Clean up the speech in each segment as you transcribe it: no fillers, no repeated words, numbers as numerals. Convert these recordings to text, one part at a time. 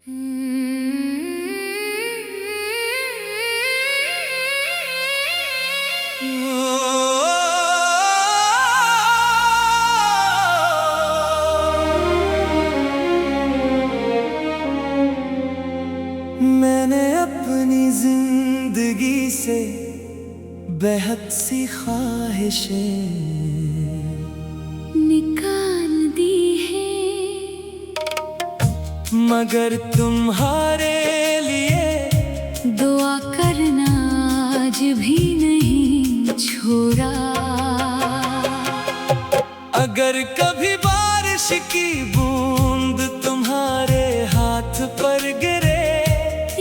मैंने अपनी जिंदगी से बेहद सी ख्वाहिशें निकाल दी है, मगर तुम्हारे लिए दुआ करना आज भी नहीं छोड़ा। अगर कभी बारिश की बूंद तुम्हारे हाथ पर गिरे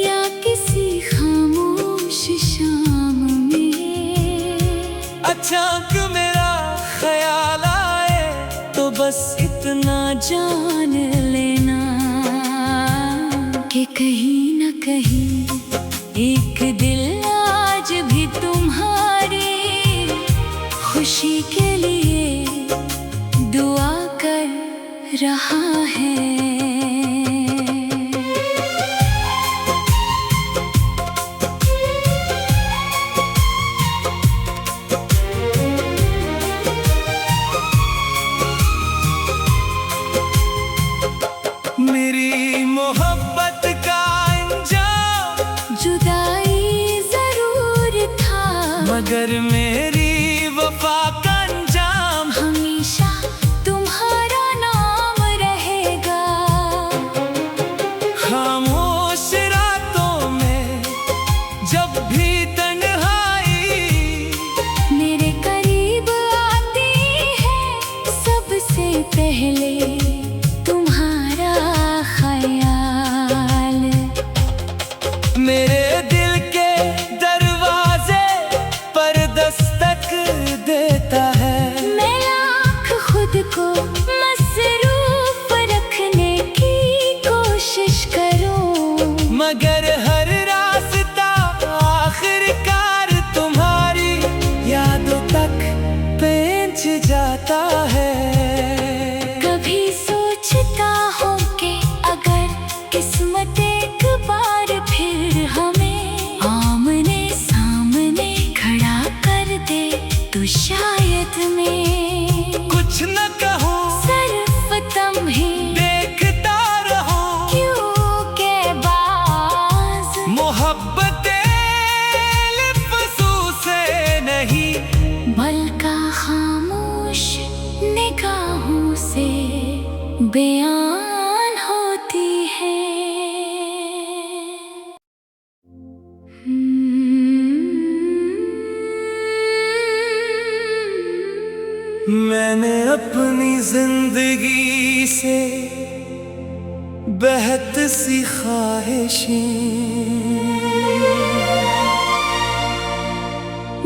या किसी खामोश शाम में अचानक मेरा ख्याल आए तो बस इतना जान लेना कि कहीं न कहीं एक दिल आज भी तुम्हारी खुशी के लिए दुआ कर रहा है। मेरी मोहब्बत का अंजाम जुदाई जरूर था, मगर मेरी वफा का अंजाम हमेशा तुम्हारा नाम रहेगा। खामोश रातों में जब भी तन्हाई मेरे करीब आती है सबसे पहले तुम्हारा ख्याल। मेरे दिल के दरवाजे पर दस्तक देता है। मैं लाख खुद को मसरूफ रखने की कोशिश करूं, मगर हर रास्ता आखिरकार तुम्हारी यादों तक पहुंच जाता है। कभी सोचता हूँ कि अगर किस्मत एक बार फिर हमें आमने सामने खड़ा कर दे तो शायद मैं कुछ न कहूँ सिर्फ तुम्हें देखता रहूं, क्योंकि बाज मोहब्बतें लफ्ज़ों से नहीं बल्कि खामोश निगाहों से बयान होती है। मैंने अपनी जिंदगी से बेहद सी ख्वाहिशें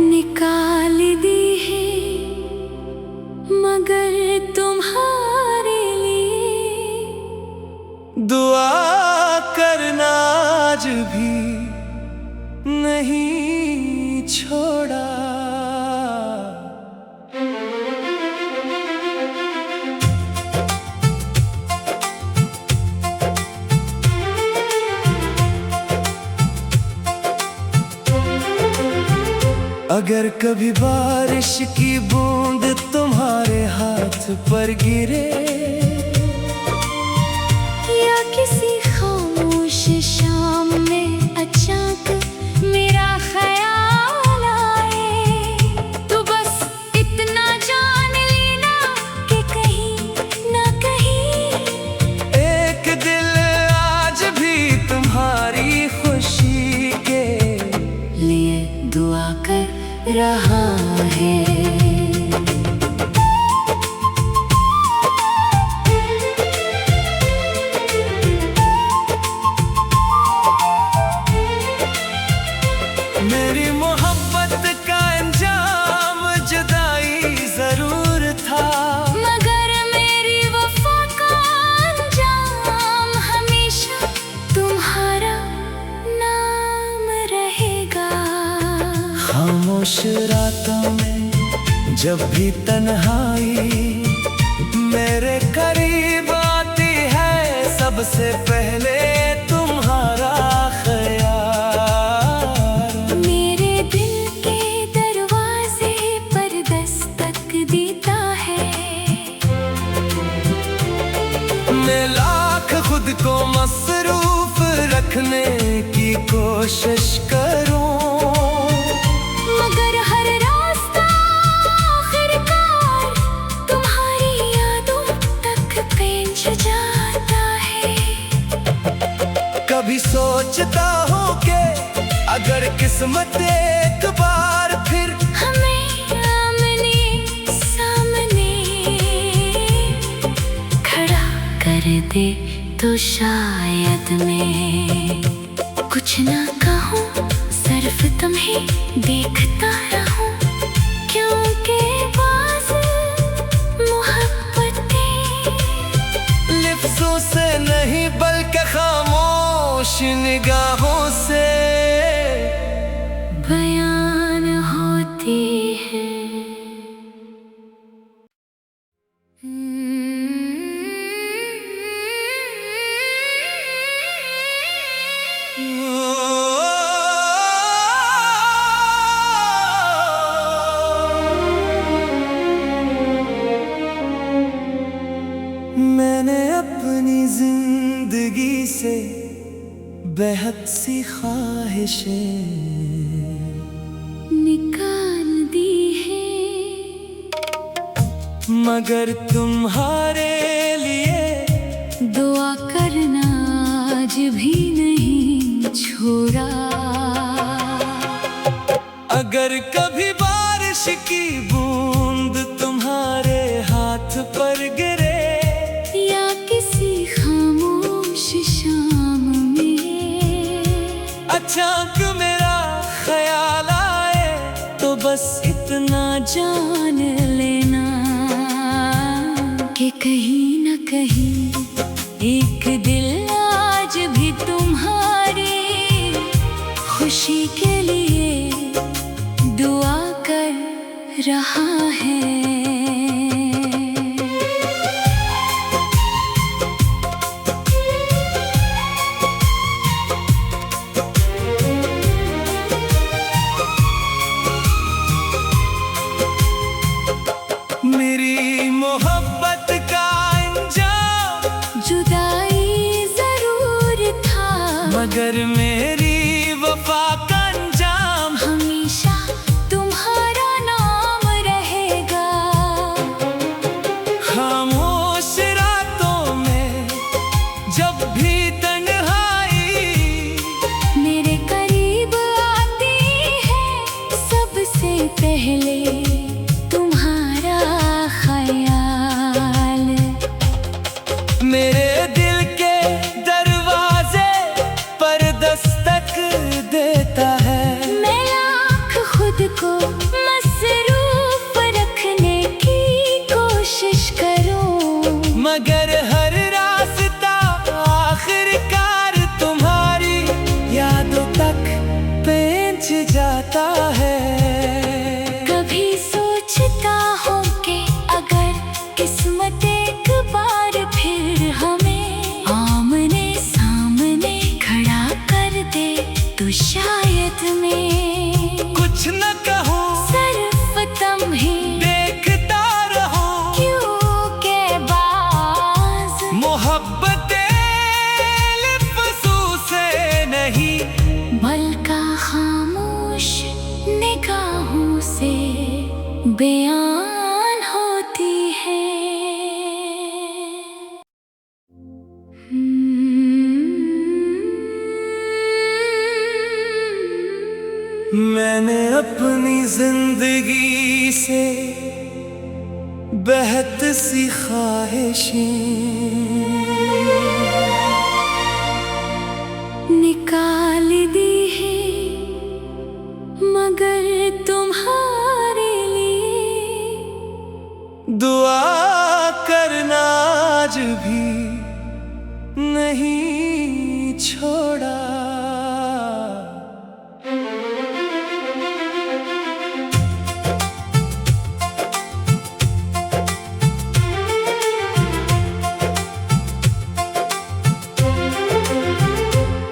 निकाल दी है, मगर तुम्हारे लिए दुआ करना आज भी नहीं छोड़ा। अगर कभी बारिश की बूंद तुम्हारे हाथ पर गिरे या किसी खामोश शाम में अचानक मेरा ख्याल आए तो बस इतना जान लेना कि कहीं न कहीं एक दिल आज भी तुम्हारी खुशी के लिए दुआ कर रहा है। मेरी मोहब्बत का अंजाम जुदाई जरूर था, मगर मेरी वफा का अंजाम हमेशा तुम्हारा नाम रहेगा। खामोश रातों में जब भी तन्हाई मेरे करीब आती है सबसे पहले खुद को मसरूफ रखने की कोशिश करूं, मगर हर रास्ता आखिरकार तुम्हारी यादों तक पहुंच जाता है। कभी सोचता हूँ कि अगर किस्मत एक बार फिर हमें आमने सामने खड़ा कर दे तो शायद मैं कुछ ना कहूँ, सिर्फ तुम्हें देखता रहूं, क्योंकि बाज़ मोहब्बतें लिफ्ज़ों से नहीं बल्कि खामोश निगाहों से बयान होती है। मैंने अपनी जिंदगी से बेहद सी ख्वाहिशें निकाल दी है, मगर तुम्हारे लिए दुआ करना आज भी नहीं छोड़ा। अगर कभी बारिश की बूंद तुम्हारे हाथ पर गिरे या किसी खामोश शाम में अचानक मेरा ख्याल आए तो बस इतना जान लेना कि कहीं न कहीं एक दिल आज भी तुम्हारी खुशी के लिए दुआ कर रहा है। मेरी मोहब्बत का अंजाम जुदाई जरूर था, मगर मेरी वफा का अंजाम हमेशा तुम्हारा नाम रहेगा। खामोश रातों में जब भी तन्हाई मेरे करीब आती है सबसे पहले तुम्हारा ख्याल। मेरे दिल के दरवाजे पर दस्तक देता है, मैं लाख खुद को मसरूफ रखने की कोशिश करूं, मगर हर रास्ता आखिरकार तुम्हारी यादों तक पहुंच जाता है। कभी सोचता हूँ कि अगर किस्मत एक बार फिर हमें आमने सामने खड़ा कर दे तो शायद मैं कुछ न कहूँ, सिर्फ तुम्हें देखता रहूं, क्योंकि बाज़ मोहब्बतें लिफ्ज़ों से नहीं बल्कि खामोश निगाहों से बयान होती है। मैंने अपनी जिंदगी से बेहद सी ख्वाहिशें निकाल दी है, मगर तुम्हारे लिए दुआ करना आज भी नहीं छोड़ा।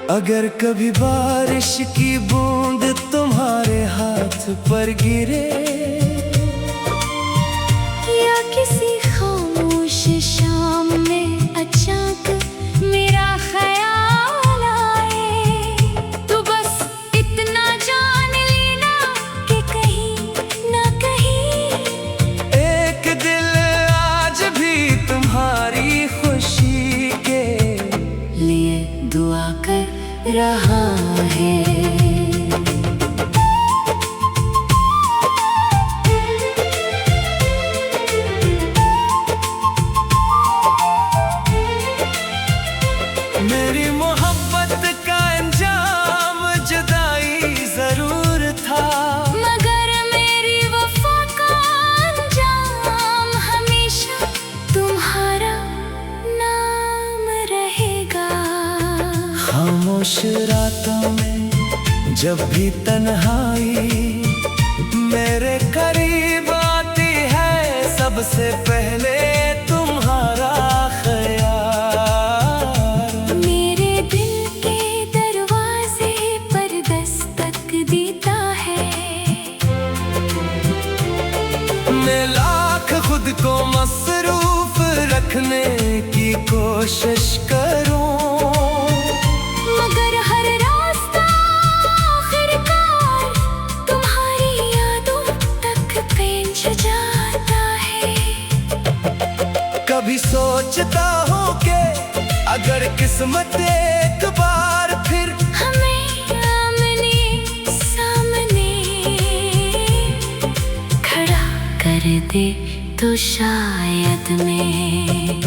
अगर कभी बारिश की बूंद तुम्हारे हाथ पर गिरे या किसी खामोश शाम में अचानक मेरा कर रहा है। मेरी मोहब्बत का अंजाम जुदाई जरूर था, मगर मेरी वफा का अंजाम हमेशा तुम्हारा नाम रहेगा। खामोश रातों में जब भी तन्हाई मेरे करीब आती है, सबसे पहले तुम्हारा ख्याल। मेरे दिल के दरवाजे पर दस्तक देता है। मैं लाख खुद को मसरूफ रखने की कोशिश करूं, मगर हर रास्ता आखिरकार तुम्हारी यादों तक पहुंच जाता है। कभी सोचता हूँ कि अगर किस्मत एक बार फिर हमें आमने सामने खड़ा कर दे तो शायद मैं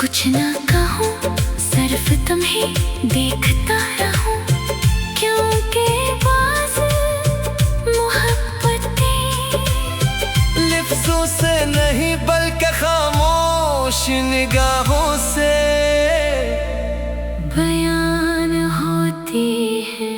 कुछ ना कहूँ, सिर्फ तुम्हें देखता रहूं, क्योंकि बाज़ मोहब्बतें लिफ्ज़ों से नहीं बल्कि खामोश निगाहों से बयान होती है।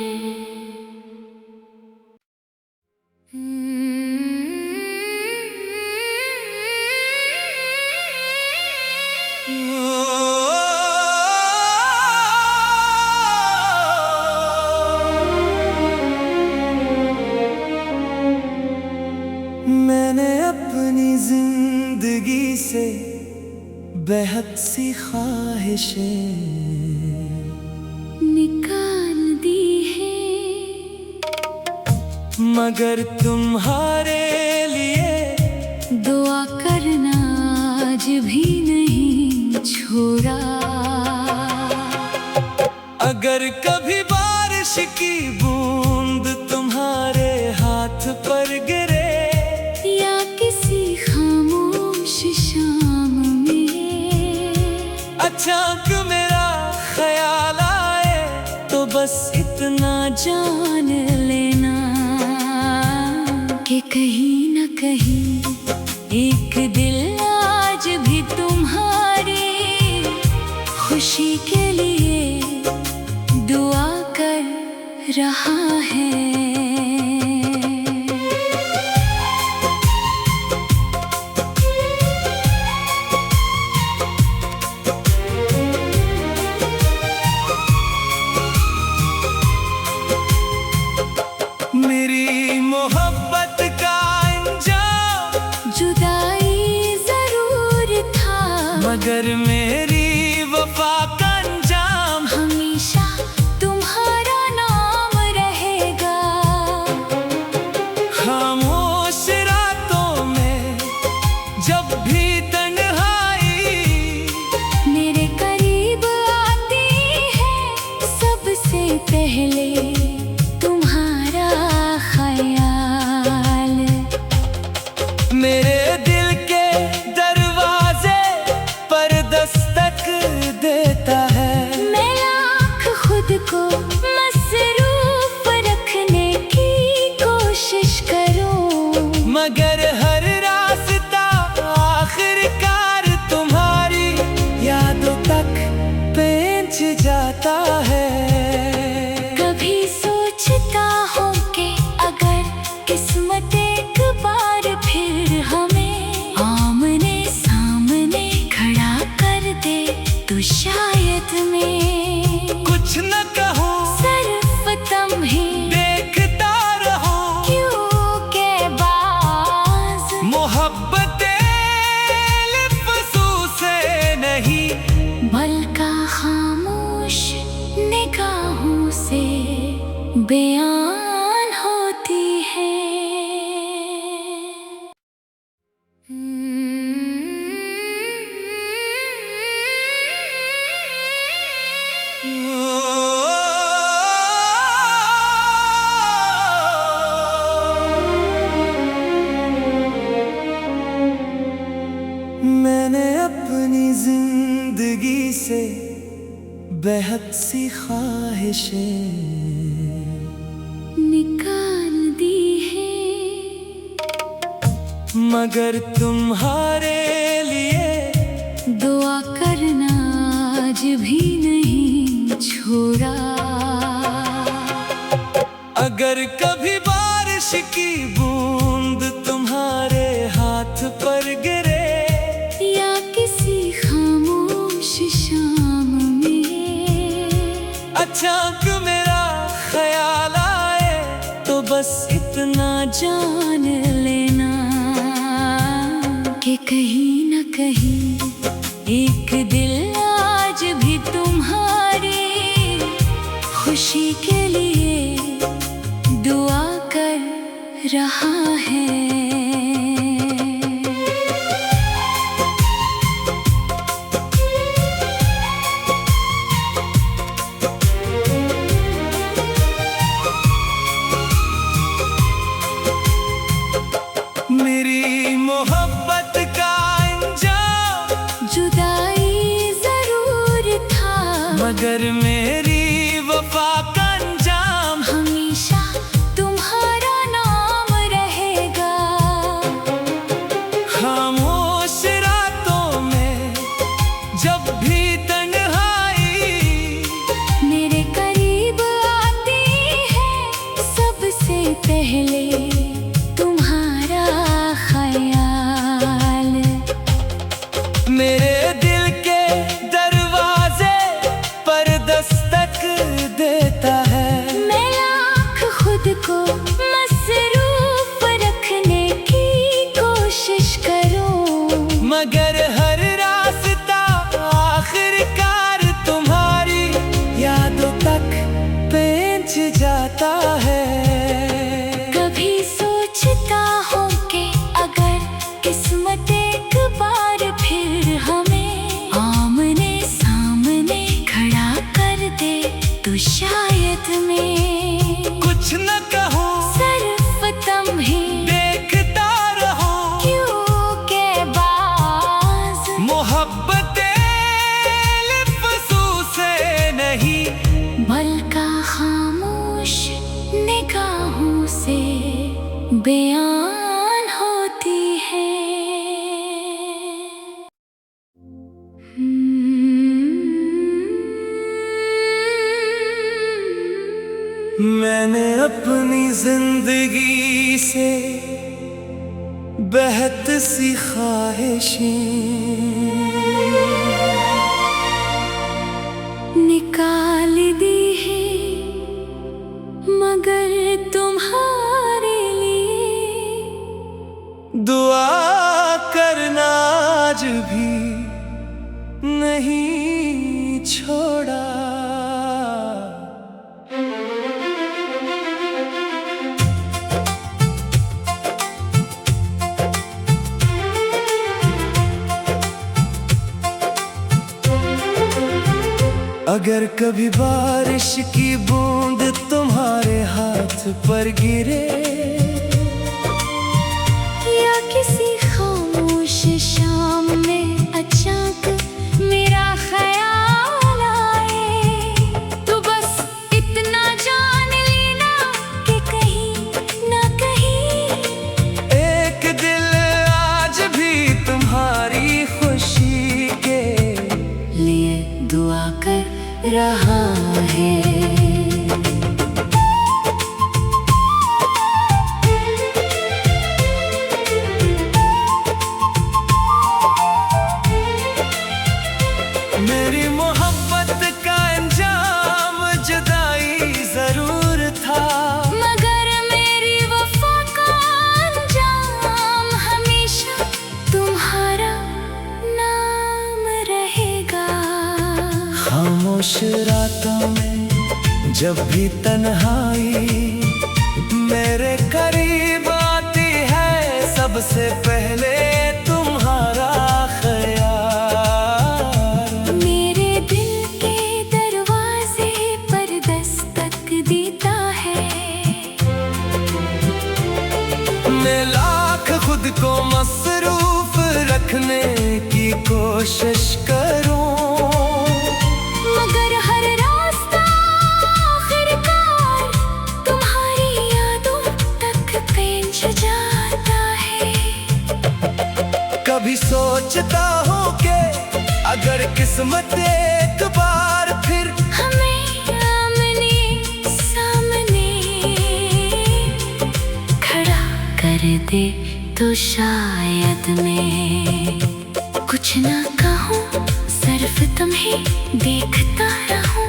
मैंने अपनी जिंदगी से बेहद सी ख्वाहिशें निकाल दी है, मगर तुम्हारे लिए दुआ करना आज भी नहीं छोड़ा। अगर कभी बारिश की बूंद तुम्हारे हाथ पर गिरे, या किसी खामोश शाम में अचानक मेरा ख्याल आए, तो बस इतना जान लेना कि कहीं न कहीं एक दिल आज भी तुम्हारी खुशी के लिए दुआ कर रहा है। मेरी मोहब्बत का अंजाम जुदाई जरूर था, मगर मेरी वफा का अंजाम हमेशा तुम्हारा नाम रहेगा। खामोश रातों में जब भी तन्हाई मेरे करीब आती है, सबसे पहले तुम्हारा ख्याल। मेरे दिल के दरवाजे पर दस्तक देता है। मैं लाख खुद को मसरूफ रखने की कोशिश करूं, मगर हर रास्ता आखिरकार तुम्हारी यादों तक पहुंच जाता है। कभी सोचता हूँ कि अगर किस्मत एक बार फिर हमें आमने सामने खड़ा कर दे, तो शायद मैं कुछ न कहूँ, सिर्फ तुम्हें देखता रहूं, क्योंकि बाज़ मोहब्बतें लिफ्ज़ों से नहीं बल्कि खामोश निगाहों से बयान होती है। ओ बेहद सी ख्वाहिशें निकाल दी है, मगर तुम्हारे लिए दुआ करना आज भी नहीं छोड़ा। अगर कभी बारिश की बूंद तुम्हारे हाथ पर गिरे या किसी खामोश शाम में अचानक मेरा ख्याल आए, तो बस इतना जान लेना कि कहीं न कहीं एक दिल आज भी तुम्हारी खुशी के लिए दुआ कर रहा है। मेरी मोहब्बत का अंजाम जुदाई जरूर था, मगर मेरी वफा का अंजाम हमेशा तुम्हारा नाम रहेगा। खामोश रातों में जब भी तन्हाई मेरे करीब आती है, सबसे पहले तुम्हारा ख्याल। मेरे दिल के दरवाजे पर दस्तक देता है। मैं लाख खुद को मसरूफ रखने की कोशिश करूं, मगर हर रास्ता आखिरकार तुम्हारी यादों तक पहुंच जाता है। कभी सोचता हूँ कि अगर किस्मत एक बार फिर हमें आमने सामने खड़ा कर दे, तो शायद मैं कुछ न कहूँ, सिर्फ तुम्हें देखता रहूं, क्योंकि बाज मोहब्बतें लफ्ज़ों से नहीं बल्कि खामोश निगाहों से बयान होती है। मैंने अपनी जिंदगी से बेहद सी ख्वाहिशें निकाल दी है, मगर तुम्हारे लिए दुआ करना आज भी नहीं छोड़ा। अगर कभी बारिश की बूंद तुम्हारे हाथ पर गिरे या किसी खामोश शाम में अचानक मेरा ख्याल आए, तो बस इतना जान लेना कि कहीं ना कहीं एक दिल आज भी तुम्हारी खुशी के लिए दुआ कर रहा है। मेरी मोहब्बत का अंजाम जुदाई जरूर था, मगर मेरी वफा का अंजाम हमेशा तुम्हारा नाम रहेगा। खामोश रातों में जब भी तन्हाई मेरे करीब आती है, सबसे पहले तुम्हारा ख्याल। मेरे दिल के दरवाजे पर दस्तक देता है, मैं लाख खुद को मसरूफ रखने की कोशिश करूं, मगर हर रात कभी सोचता हूँ कि अगर किस्मत एक बार फिर हमें आमने सामने खड़ा कर दे तो शायद मैं कुछ ना कहूँ, सिर्फ तुम्हें देखता रहूं,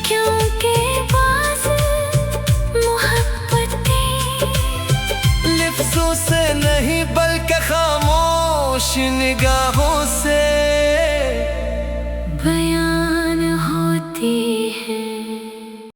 क्योंकि बाज़ मोहब्बतें लिफ्ज़ों से नहीं बल्कि खामोश निगाहों से बयान होती